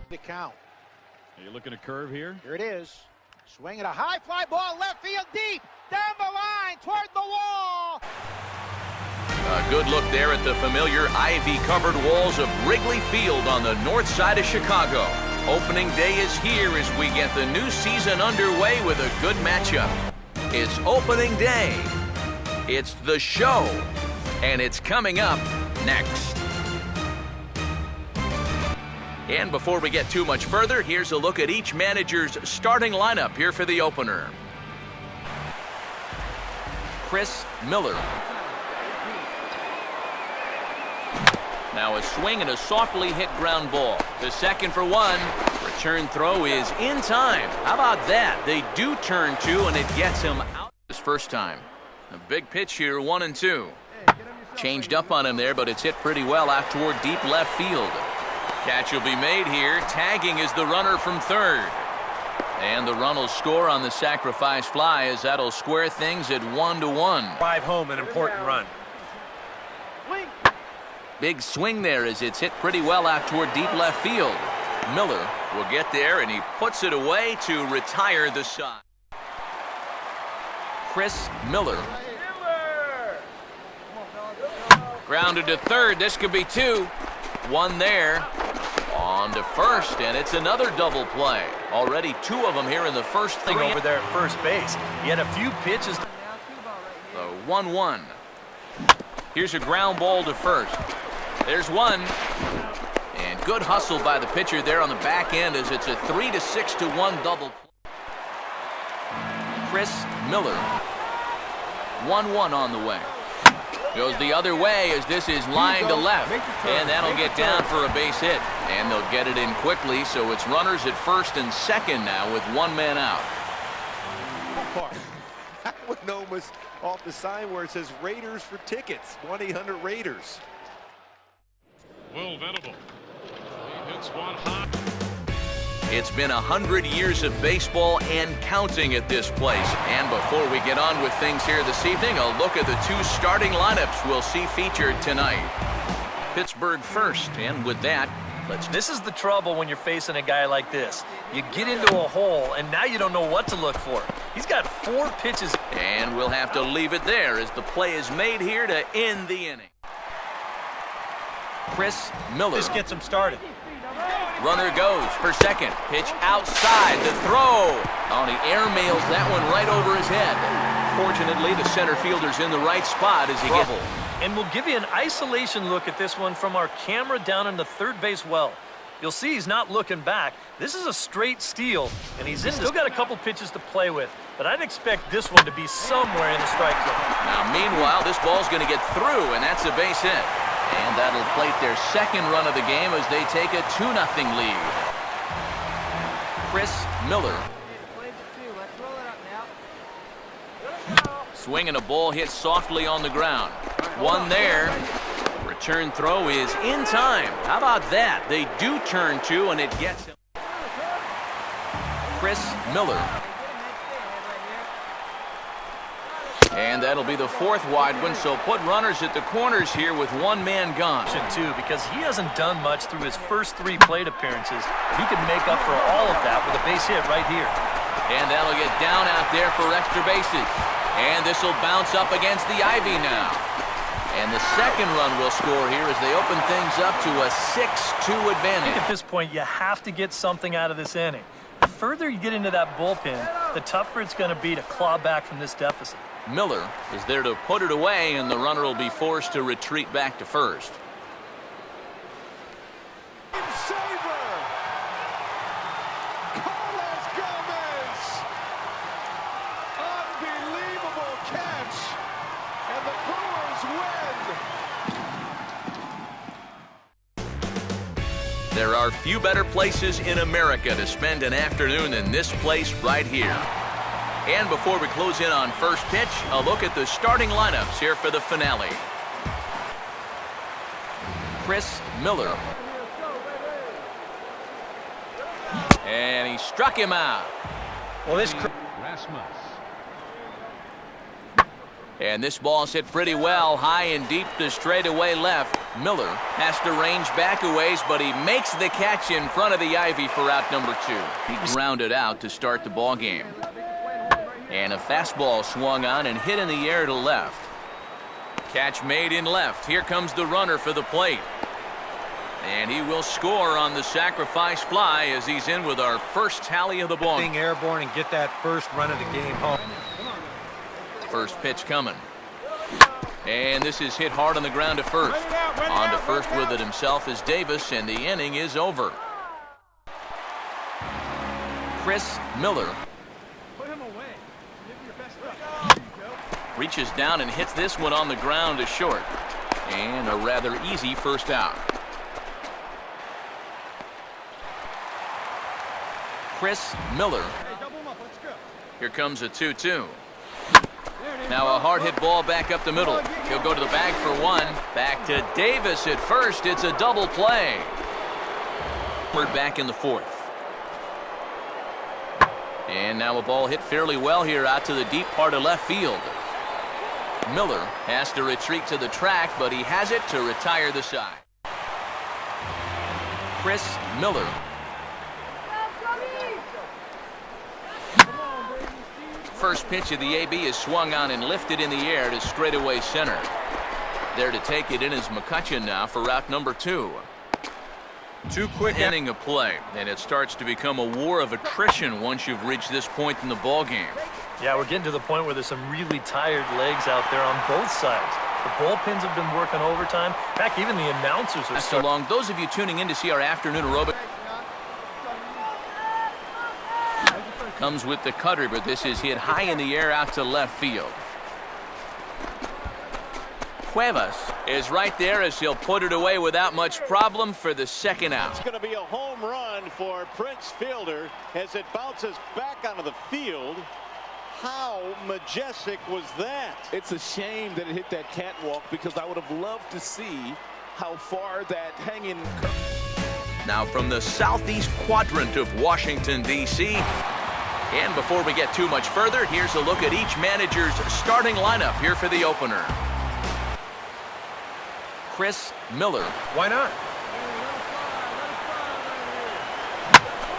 The count. Are you looking to curve here? Here it is. Swinging a high fly ball, left field deep, down the line, toward the wall. A good look there at the familiar ivy-covered walls of Wrigley Field on the north side of Chicago. Opening day is here as we get the new season underway with a good matchup. It's opening day. It's the show. And it's coming up next. And before we get too much further, here's a look at each manager's starting lineup here for the opener. Chris Miller. Now a swing and a softly hit ground ball. The second for one. Return throw is in time. How about that? They do turn two, and it gets him out this first time. A big pitch here, 1-2. Changed up on him there, but it's hit pretty well out toward deep left field. Catch will be made here. Tagging is the runner from third. And the run will score on the sacrifice fly as that'll square things at 1-1. Drive home an important run. Big swing there as it's hit pretty well out toward deep left field. Miller will get there, and he puts it away to retire the side. Chris Miller. Grounded to third. This could be two. One there. On to first, and it's another double play. Already two of them here in the first thing over there at first base. He had a few pitches. The 1-1. Here's a ground ball to first. There's one. And good hustle by the pitcher there on the back end as it's a 3-6-1 double play. Chris Miller. 1-1 on the way. Goes the other way as this is line to left. And that'll get down for a base hit. And they'll get it in quickly, so it's runners at first and second now with one man out. That one almost off the sign where it says Raiders for tickets. 1-800-RAIDERS. Will Venable. He hits one high. It's been 100 years of baseball and counting at this place. And before we get on with things here this evening, a look at the two starting lineups we'll see featured tonight. Pittsburgh first, and with that, This is the trouble when you're facing a guy like this. You get into a hole, and now you don't know what to look for. He's got 4 pitches. And we'll have to leave it there as the play is made here to end the inning. Chris Miller. This gets him started. Runner goes for second. Pitch outside. The throw. Oh, he airmails that one right over his head. Fortunately, the center fielder's in the right spot as he gets. And we'll give you an isolation look at this one from our camera down in the third base well. You'll see he's not looking back. This is a straight steal, and he's still got a couple pitches to play with, but I'd expect this one to be somewhere in the strike zone. Now, meanwhile, this ball's going to get through, and that's a base hit. And that'll plate their second run of the game as they take a 2-0 lead. Chris Miller. Swinging a ball hit softly on the ground. One there. Return throw is in time. How about that? They do turn two, and it gets him. Chris Miller. And that'll be the 4th wide one, so put runners at the corners here with one man gone. Too, because he hasn't done much through his first 3 plate appearances. He can make up for all of that with a base hit right here. And that'll get down out there for extra bases. And this will bounce up against the ivy now. And the second run will score here as they open things up to a 6-2 advantage. At this point, you have to get something out of this inning. The further you get into that bullpen, the tougher it's going to be to claw back from this deficit. Miller is there to put it away, and the runner will be forced to retreat back to first. There are few better places in America to spend an afternoon than this place right here. And before we close in on first pitch, a look at the starting lineups here for the finale. Chris Miller. And he struck him out. Well, this And this ball's hit pretty well, high and deep to straightaway left. Miller has to range back a ways, but he makes the catch in front of the ivy for out number 2. He grounded out to start the ball game. And a fastball swung on and hit in the air to left. Catch made in left. Here comes the runner for the plate. And he will score on the sacrifice fly as he's in with our first tally of the ball. Being airborne and get that first run of the game home. First pitch coming. And this is hit hard on the ground to first. On to first with it himself is Davis, and the inning is over. Chris Miller reaches down and hits this one on the ground to short. And a rather easy first out. Chris Miller. Here comes a 2-2. Now a hard hit ball back up the middle. He'll go to the bag for one. Back to Davis at first. It's a double play. We're back in the fourth. And now a ball hit fairly well here out to the deep part of left field. Miller has to retreat to the track, but he has it to retire the side. Chris Miller. First pitch of the AB is swung on and lifted in the air to straightaway center. There to take it in is McCutcheon now for route number 2. Too quick inning of play, and it starts to become a war of attrition once you've reached this point in the ball game. Yeah, we're getting to the point where there's some really tired legs out there on both sides. The bullpens have been working overtime. Heck, even the announcers are so long. Those of you tuning in to see our afternoon aerobic comes with the cutter, but this is hit high in the air out to left field. Cuevas is right there as he'll put it away without much problem for the second out. It's going to be a home run for Prince Fielder as it bounces back onto the field. How majestic was that? It's a shame that it hit that catwalk because I would have loved to see how far that hanging. Now from the southeast quadrant of Washington, D.C. And before we get too much further, here's a look at each manager's starting lineup here for the opener. Chris Miller. Why not?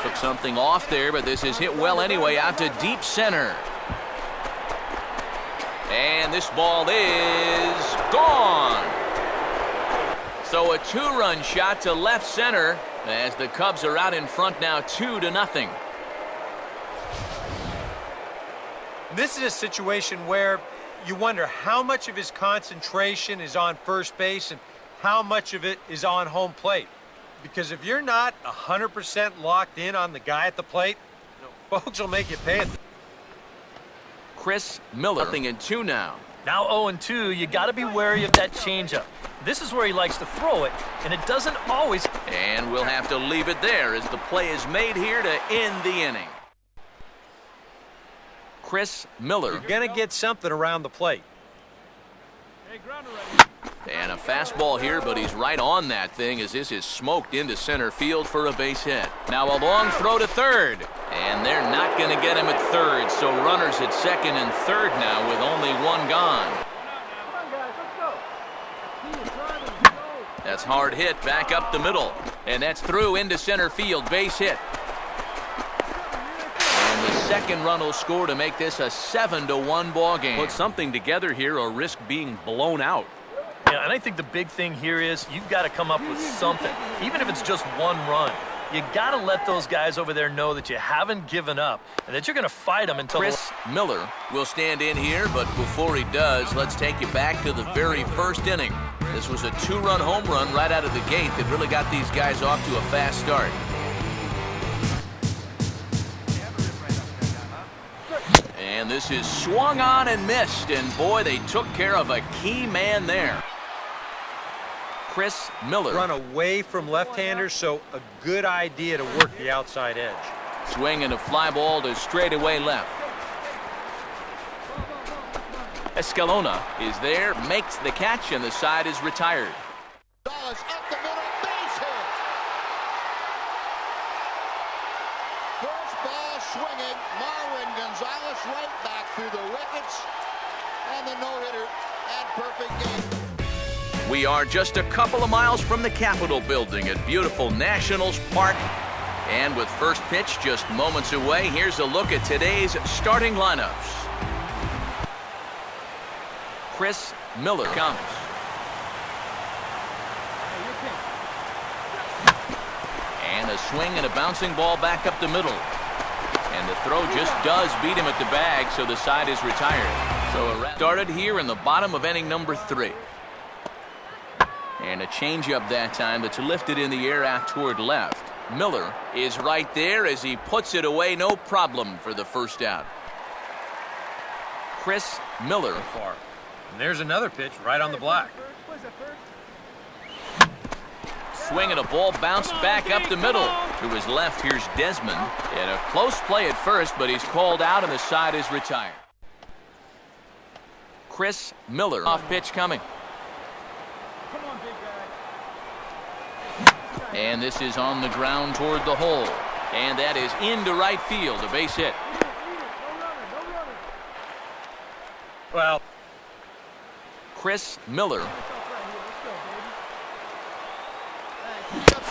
Took something off there, but this is hit well anyway out to deep center. And this ball is gone. So a 2-run shot to left center as the Cubs are out in front now 2-0. This is a situation where you wonder how much of his concentration is on first base and how much of it is on home plate. Because if you're not 100% locked in on the guy at the plate, folks will make you pay it. Chris Miller. 0-2 now. Now 0-2, you got to be wary of that changeup. This is where he likes to throw it, and it doesn't always. And we'll have to leave it there as the play is made here to end the inning. Chris Miller. You're going to get something around the plate. And a fastball here, but he's right on that thing as this is smoked into center field for a base hit. Now a long throw to third. And they're not going to get him at third, so runners at second and third now with only one gone. That's hard hit back up the middle. And that's through into center field, base hit. And the second run will score to make this a 7-1 ball game. Put something together here or risk being blown out. Yeah, and I think the big thing here is you've got to come up with something, even if it's just one run. You got to let those guys over there know that you haven't given up and that you're going to fight them until. Chris Miller will stand in here, but before he does, let's take you back to the very first inning. This was a 2-run home run right out of the gate that really got these guys off to a fast start. And this is swung on and missed, and boy, they took care of a key man there. Chris Miller. Run away from left-handers, so a good idea to work the outside edge. Swing and a fly ball to straightaway left. Escalona is there, makes the catch, and the side is retired. Gonzalez up the middle, base hit. First ball swinging, Marwin Gonzalez right back through the wickets. and the no-hitter and perfect game. We are just a couple of miles from the Capitol building at beautiful Nationals Park. And with first pitch just moments away, here's a look at today's starting lineups. Chris Miller comes. And a swing and a bouncing ball back up the middle. And the throw just does beat him at the bag, so the side is retired. So a started here in the bottom of inning number 3. And a changeup that time that's lifted in the air out toward left. Miller is right there as he puts it away, no problem for the first out. Chris Miller. Far. And there's another pitch right on the black. Swing and a ball bounced back up the middle. To his left, here's Desmond. And a close play at first, but he's called out and the side is retired. Chris Miller. Off pitch coming. And this is on the ground toward the hole. And that is into right field, a base hit. Well, Chris Miller.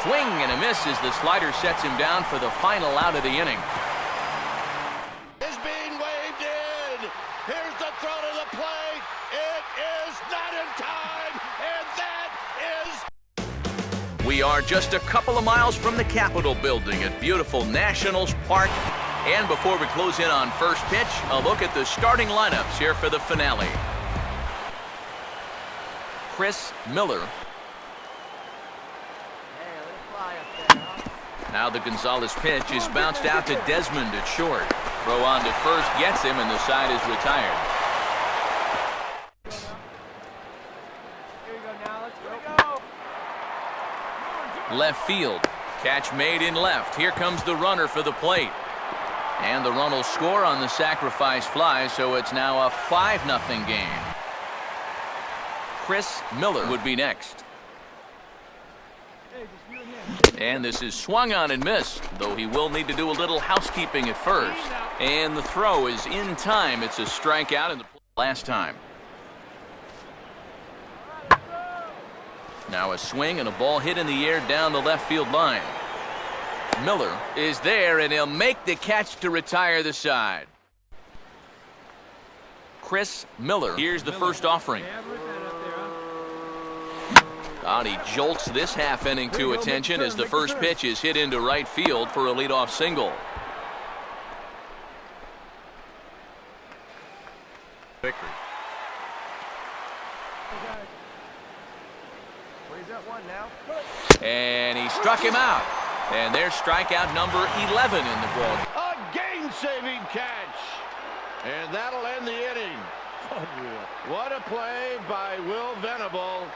Swing and a miss as the slider sets him down for the final out of the inning. Is being waved in. Here's the throw to the plate. It is not in time, and that is. We are just a couple of miles from the Capitol building at beautiful Nationals Park. And before we close in on first pitch, a look at the starting lineups here for the finale. Chris Miller. Now the Gonzalez pitch is bounced out to Desmond at short. Throw on to first gets him, and the side is retired. Left field. Catch made in left. Here comes the runner for the plate. And the run will score on the sacrifice fly, so it's now a 5-0 game. Chris Miller would be next. And this is swung on and missed, though he will need to do a little housekeeping at first. And the throw is in time. It's a strikeout in the last time. Now a swing and a ball hit in the air down the left field line. Miller is there, and he'll make the catch to retire the side. Chris Miller. Here's the first offering. And he jolts this half inning to attention as the first pitch is hit into right field for a leadoff single. victory. And he struck him out. And there's strikeout number 11 in the ball. A game-saving catch. And that'll end the inning. What a play by Will Venable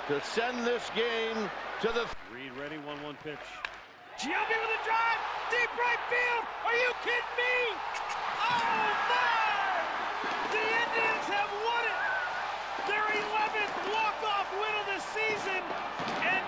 to send this game to the... Reed ready, 1-1 pitch. Giambi with a drive, deep right field. Are you kidding me? Oh, my! The Indians have won it. Their 11th walk-off win of the season. And